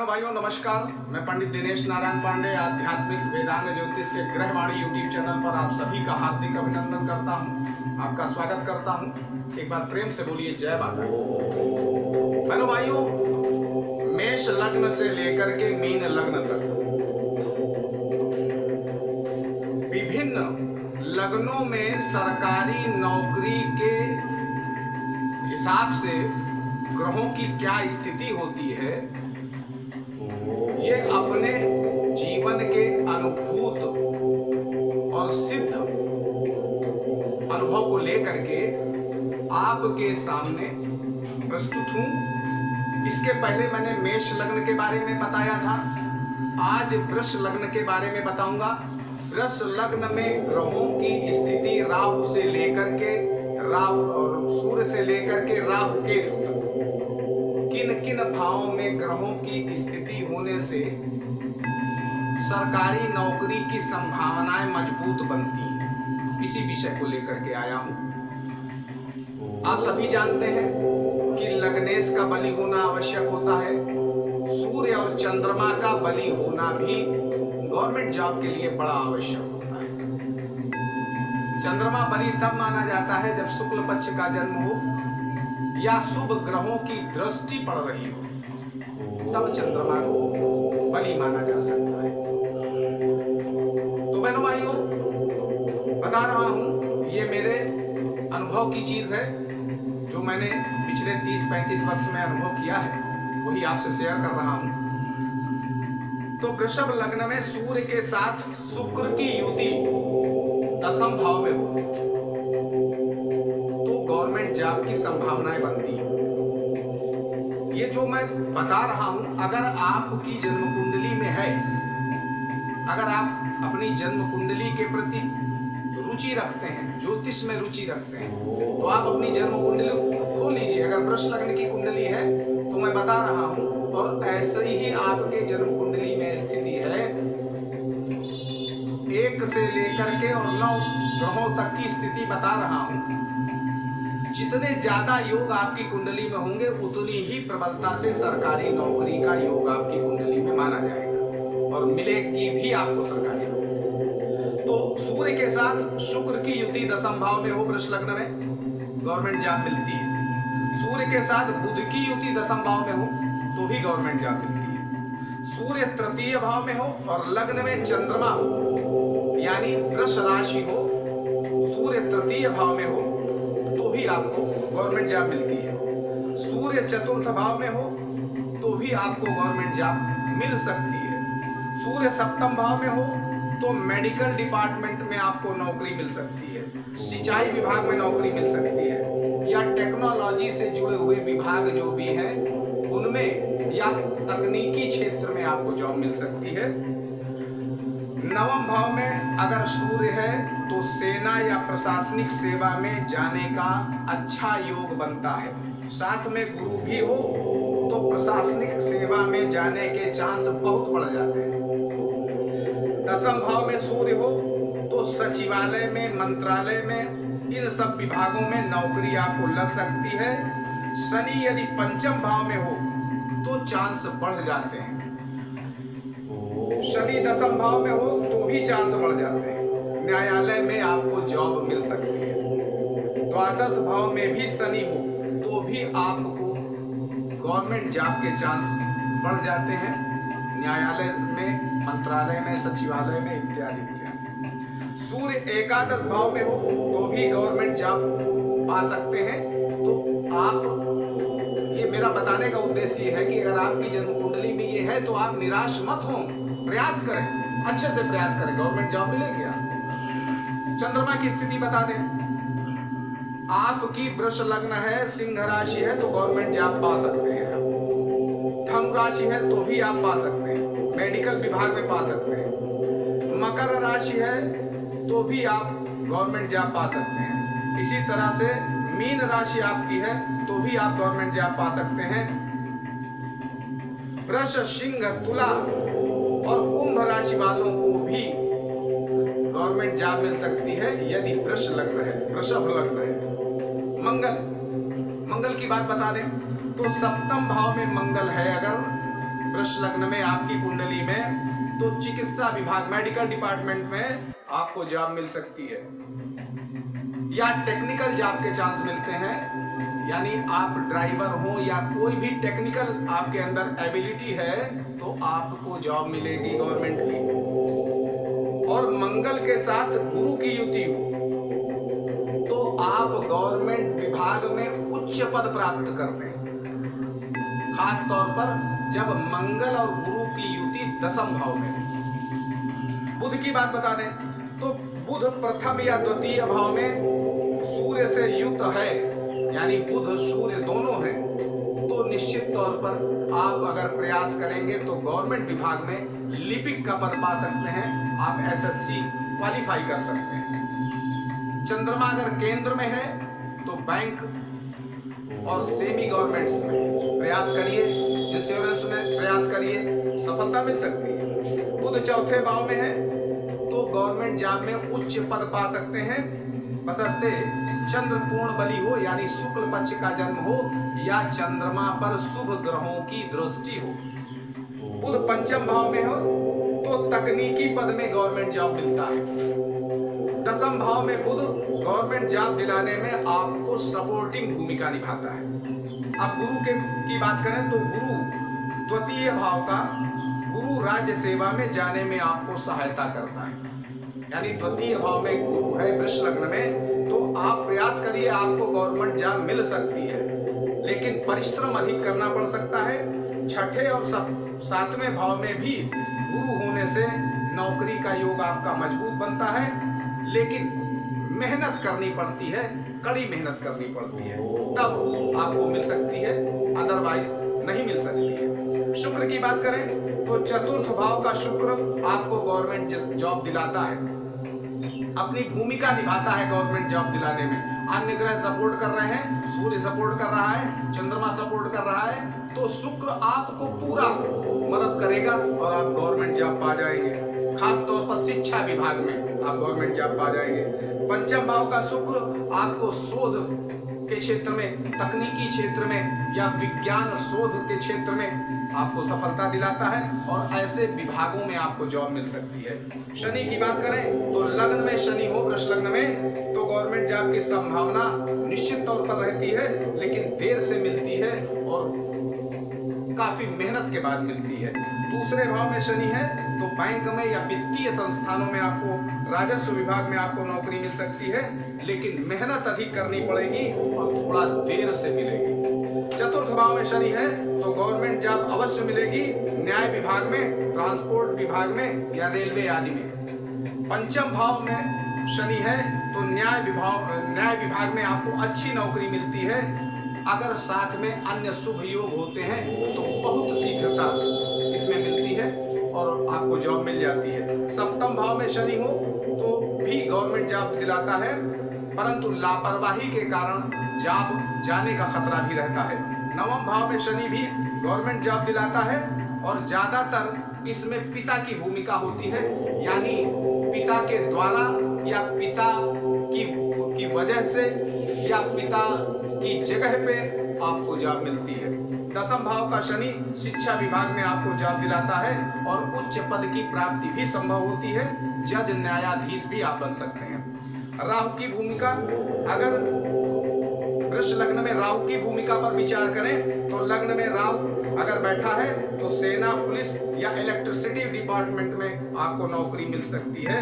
बहनों भाइयों नमस्कार। मैं पंडित दिनेश नारायण पांडे आध्यात्मिक वेदांग ज्योतिष के ग्रहवाणी यूट्यूब चैनल पर आप सभी का हार्दिक अभिनंदन करता हूं, आपका स्वागत करता हूं। एक बार प्रेम से बोलिए जय माता। बहनों भाइयों, मेष लग्न से लेकर के मीन लग्न तक विभिन्न लग्नों में सरकारी नौकरी के हिसाब से ग्रहों की क्या स्थिति होती है, ये अपने जीवन के अनुभूत और सिद्ध अनुभव को लेकर के आपके सामने प्रस्तुत हूं। इसके पहले मैंने मेष लग्न के बारे में बताया था, आज वृष लग्न के बारे में बताऊंगा। वृष लग्न में ग्रहों की स्थिति राहु से लेकर के सूर्य से लेकर के राहु केतु तक किन किन भावों में ग्रहों की स्थिति होने से सरकारी नौकरी की संभावनाएं मजबूत बनती हैं, इसी विषय को लेकर के आया हूं। आप सभी जानते हैं कि लग्नेश का बलि होना आवश्यक होता है। सूर्य और चंद्रमा का बलि होना भी गवर्नमेंट जॉब के लिए बड़ा आवश्यक होता है। चंद्रमा बलि तब माना जाता है जब शुक्ल पक्ष का जन्म हो या शुभ ग्रहों की दृष्टि पड़ रही हो, तब चंद्रमा को बलि माना जा सकता है। तो बहनों भाइयों, बता रहा हूं, ये मेरे अनुभव की चीज है, जो मैंने पिछले 30-35 वर्ष में अनुभव किया है, वही आपसे शेयर कर रहा हूं। तो वृषभ लग्न में सूर्य के साथ शुक्र की युति 10वें भाव में हो तो गवर्नमेंट जॉब की संभावनाएं बनती है। ये जो मैं बता रहा हूं, अगर आपकी जन्म कुंडली में है, अगर आप अपनी जन्म कुंडली के प्रति रुचि रखते हैं, ज्योतिष में रुचि रखते हैं, तो आप अपनी जन्म कुंडली खोल लीजिए। अगर वृष लग्न की कुंडली है तो मैं बता रहा हूं, और ऐसे ही आपके जन्म कुंडली में स्थिति है, 1 से लेकर के और 9 ग्रहों तक की स्थिति बता रहा हूं। जितने ज्यादा योग आपकी कुंडली में होंगे, उतनी ही प्रबलता से सरकारी नौकरी का योग आपकी कुंडली में माना जाएगा और मिलेगी भी आपको सरकारी नौकरी। तो सूर्य के साथ शुक्र की युति 10वें भाव में हो वृष लग्न में, गवर्नमेंट जॉब मिलती है। सूर्य के साथ बुध की युति 10वें भाव में हो तो भी गवर्नमेंट जॉब मिलती है। सूर्य 3य भाव में हो और लग्न में चंद्रमा हो, यानी वृष राशि हो, सूर्य 3य भाव में हो तो भी आपको गवर्नमेंट जॉब मिलती है। सूर्य 4th भाव में हो तो भी आपको गवर्नमेंट जॉब मिल सकती है। सूर्य 7वें भाव में हो तो मेडिकल डिपार्टमेंट में आपको नौकरी मिल सकती है, सिंचाई विभाग में नौकरी मिल सकती है, या टेक्नोलॉजी से जुड़े हुए विभाग जो भी हैं उनमें, या तकनीकी क्षेत्र में आपको जॉब मिल सकती है। 9वें भाव में अगर सूर्य है तो सेना या प्रशासनिक सेवा में जाने का अच्छा योग बनता है। साथ में गुरु भी हो तो प्रशासनिक सेवा में जाने के चांस बहुत बढ़ जाते हैं। 10वें भाव में सूर्य हो तो सचिवालय में, मंत्रालय में, इन सब विभागों में नौकरी आपको लग सकती है। शनि यदि 5वें भाव में हो तो चांस बढ़ जाते हैं। शनि 10वें भाव में हो तो भी चांस बढ़ जाते हैं। न्यायालय में आपको जॉब मिल सकती है। 12वें भाव में भी शनि हो तो भी आपको गवर्नमेंट जॉब के चांस बढ़ जाते हैं, न्यायालय में, मंत्रालय में, सचिवालय में, इत्यादि इत्यादि। सूर्य 1 भाव में हो तो भी गवर्नमेंट जॉब पा सकते हैं। तो आप, ये मेरा बताने का उद्देश्य ये है कि अगर आपकी जन्म कुंडली में ये है तो आप निराश मत हो, प्रयास करें, अच्छे से प्रयास करें, गवर्नमेंट जॉब मिलेगी आपको। चंद्रमा की स्थिति बता दें, आपकी वृष लग्न है, सिंह राशि है तो गवर्नमेंट जॉब पा सकते हैं। धनु राशि है तो भी आप पा सकते हैं, मेडिकल विभाग में पा सकते हैं। मकर राशि है तो भी आप गवर्नमेंट जॉब पा सकते हैं। इसी तरह से मीन राशि आपकी है तो भी आप गवर्नमेंट जॉब पा सकते हैं। वृष, सिंह, तुला और कुंभ राशि वालों को भी गवर्नमेंट जॉब मिल सकती है यदि वृष लग्न है, वृषभ लग्न है। मंगल की बात बता दें तो 7वें भाव में मंगल है अगर वृष लग्न में आपकी कुंडली में, तो चिकित्सा विभाग मेडिकल डिपार्टमेंट में आपको जॉब मिल सकती है, या टेक्निकल जॉब के चांस मिलते हैं, यानी आप ड्राइवर हो या कोई भी टेक्निकल आपके अंदर एबिलिटी है तो आपको जॉब मिलेगी गवर्नमेंट की। और मंगल के साथ गुरु की युति हो तो आप गवर्नमेंट विभाग में उच्च पद प्राप्त करते हैं, खास तौर पर जब मंगल और गुरु की युति दशम भाव में। बुध की बात बता दें तो बुध प्रथम या द्वितीय भाव में सूर्य से युक्त है, यानी बुध सूर्य दोनों हैं, तो निश्चित तौर पर आप अगर प्रयास करेंगे तो गवर्नमेंट विभाग में लिपिक का पद पा सकते हैं, आप एसएससी क्वालिफाई कर सकते हैं। चंद्रमा अगर केंद्र में है तो बैंक और सेमी गवर्नमेंट्स में प्रयास करिए, इंश्योरेंस में प्रयास करिए, सफलता मिल सकती है। बुध चौथे भाव में है तो गवर्नमेंट जॉब में उच्च पद पा सकते हैं, बशर्ते चंद्र पूर्ण बली हो, यानी शुक्ल पक्ष का जन्म हो, या चंद्रमा पर शुभ ग्रहों की दृष्टि हो। बुध पंचम भाव में हो तो तकनीकी पद में गवर्नमेंट जॉब मिलता है। दसम भाव में बुध गवर्नमेंट जॉब दिलाने में आपको सपोर्टिंग भूमिका निभाता है। अब गुरु की बात करें तो गुरु द्वितीय भाव का, गुरु राज्य सेवा में जाने में आपको सहायता करता है, यानी द्वितीय भाव में गुरु है वृष लग्न में, तो आप प्रयास करिए, आपको गवर्नमेंट जॉब मिल सकती है, लेकिन परिश्रम अधिक करना पड़ सकता है। छठे और सातवें भाव में भी गुरु होने से नौकरी का योग आपका मजबूत बनता है, लेकिन मेहनत करनी पड़ती है, कड़ी मेहनत करनी पड़ती है, तब आपको मिल सकती है, अदरवाइज नहीं मिल सकती है। शुक्र की बात करें तो चतुर्थ भाव का शुक्र आपको गवर्नमेंट जॉब दिलाता है, अपनी भूमिका निभाता है गवर्नमेंट जॉब दिलाने में। अन्य ग्रह सपोर्ट कर रहे हैं, सूर्य सपोर्ट कर रहा है, चंद्रमा सपोर्ट कर रहा है, तो शुक्र आपको पूरा मदद करेगा और आप गवर्नमेंट जॉब पा जाएंगे। खास तौर पर शिक्षा विभाग में आप गवर्नमेंट जॉब पा जाएंगे। पंचम भाव का शुक्र आपको शोध के क्षेत्र में, तकनीकी क्षेत्र में या विज्ञान शोध के क्षेत्र में आपको सफलता दिलाता है और ऐसे विभागों में आपको जॉब मिल सकती है। शनि की बात करें तो लग्न में शनि हो वृष लग्न में तो गवर्नमेंट जॉब की संभावना निश्चित तौर पर रहती है, लेकिन देर से मिलती है और काफी मेहनत के बाद मिलती है। दूसरे भाव में शनि है तो बैंक में या वित्तीय संस्थानों में आपको, राजस्व विभाग में आपको नौकरी मिल सकती है, लेकिन मेहनत अधिक करनी पड़ेगी और थोड़ा देर से मिलेगी। चतुर्थ भाव में शनि है तो गवर्नमेंट जॉब अवश्य मिलेगी, न्याय विभाग में, ट्रांसपोर्ट विभाग में या रेलवे आदि में। पंचम भाव में शनि है तो न्याय विभाग में आपको अच्छी नौकरी मिलती है। अगर साथ में अन्य शुभ योग होते हैं तो बहुत शीघ्रता इसमें मिलती है और आपको जॉब मिल जाती है। सप्तम भाव में शनि हो तो भी गवर्नमेंट जॉब दिलाता है, परंतु लापरवाही के कारण जॉब जाने का खतरा भी रहता है। नवम भाव में शनि भी गवर्नमेंट जॉब दिलाता है और ज्यादातर इसमें पिता की भूमिका होती है, यानी पिता के द्वारा या पिता की वजह से या पिता की जगह पे आपको जॉब मिलती है। दसम भाव का शनि शिक्षा विभाग में आपको जॉब दिलाता है और उच्च पद की प्राप्ति भी संभव होती है, जज न्यायाधीश भी आप बन सकते हैं। राहु की भूमिका, अगर वृष लग्न में राहु की भूमिका पर विचार करें तो लग्न में राहु अगर बैठा है तो सेना, पुलिस या इलेक्ट्रिसिटी डिपार्टमेंट में आपको नौकरी मिल सकती है।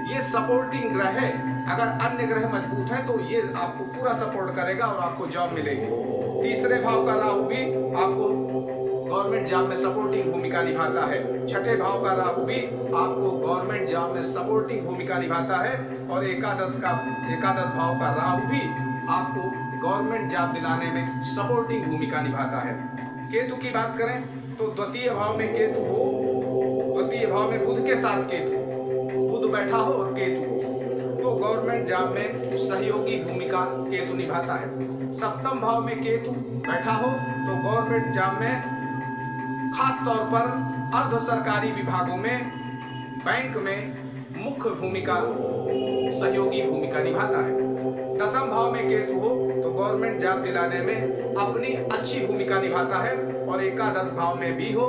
ये सपोर्टिंग ग्रह है, अगर अन्य ग्रह मजबूत है तो ये आपको पूरा सपोर्ट करेगा और आपको जॉब मिलेगी। तीसरे भाव का राहु भी आपको गवर्नमेंट जॉब में सपोर्टिंग भूमिका निभाता है। छठे भाव का राहु भी आपको गवर्नमेंट जॉब में सपोर्टिंग भूमिका निभाता है और एकादश भाव का राहु भी आपको गवर्नमेंट जॉब दिलाने में सपोर्टिंग भूमिका निभाता है। केतु की बात करें तो द्वितीय भाव में केतु हो, द्वितीय भाव में बुध के साथ केतु, बुध बैठा हो और केतु हो तो गवर्नमेंट जॉब में सहयोगी भूमिका केतु निभाता है। सप्तम भाव में केतु बैठा हो तो गवर्नमेंट जॉब में खास तौर पर अर्ध सरकारी विभागों में, बैंक में मुख्य भूमिका, सहयोगी भूमिका निभाता है। दसम भाव में केतु हो तो गवर्नमेंट जॉब दिलाने में अपनी अच्छी भूमिका निभाता है और एकादश भाव में भी हो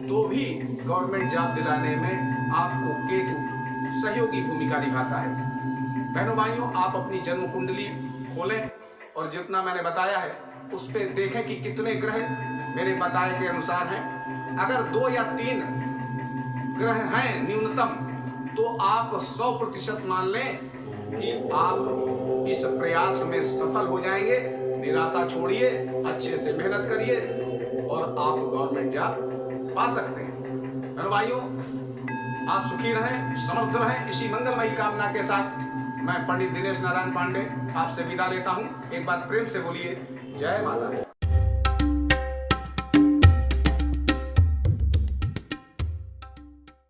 तो भी गवर्नमेंट जॉब दिलाने में आपको केतु सहयोगी भूमिका निभाता है। बहनों भाइयों, आप अपनी जन्म कुंडली खोलें और जितना मैंने बताया है उस पर देखें कि कितने ग्रह मेरे बताए के अनुसार हैं। अगर 2 या 3 ग्रह हैं न्यूनतम, तो आप 100% मान लें कि आप इस प्रयास में सफल हो जाएंगे। निराशा छोड़िए, अच्छे से मेहनत करिए और आप गवर्नमेंट जॉब पा सकते हैं। बहनों भाइयों, आप सुखी रहें, समर्थ रहें। इसी मंगलमयी कामना के साथ मैं पंडित दिनेश नारायण पांडे आपसे विदा लेता हूं। एक बार प्रेम से बोलिए जय माता।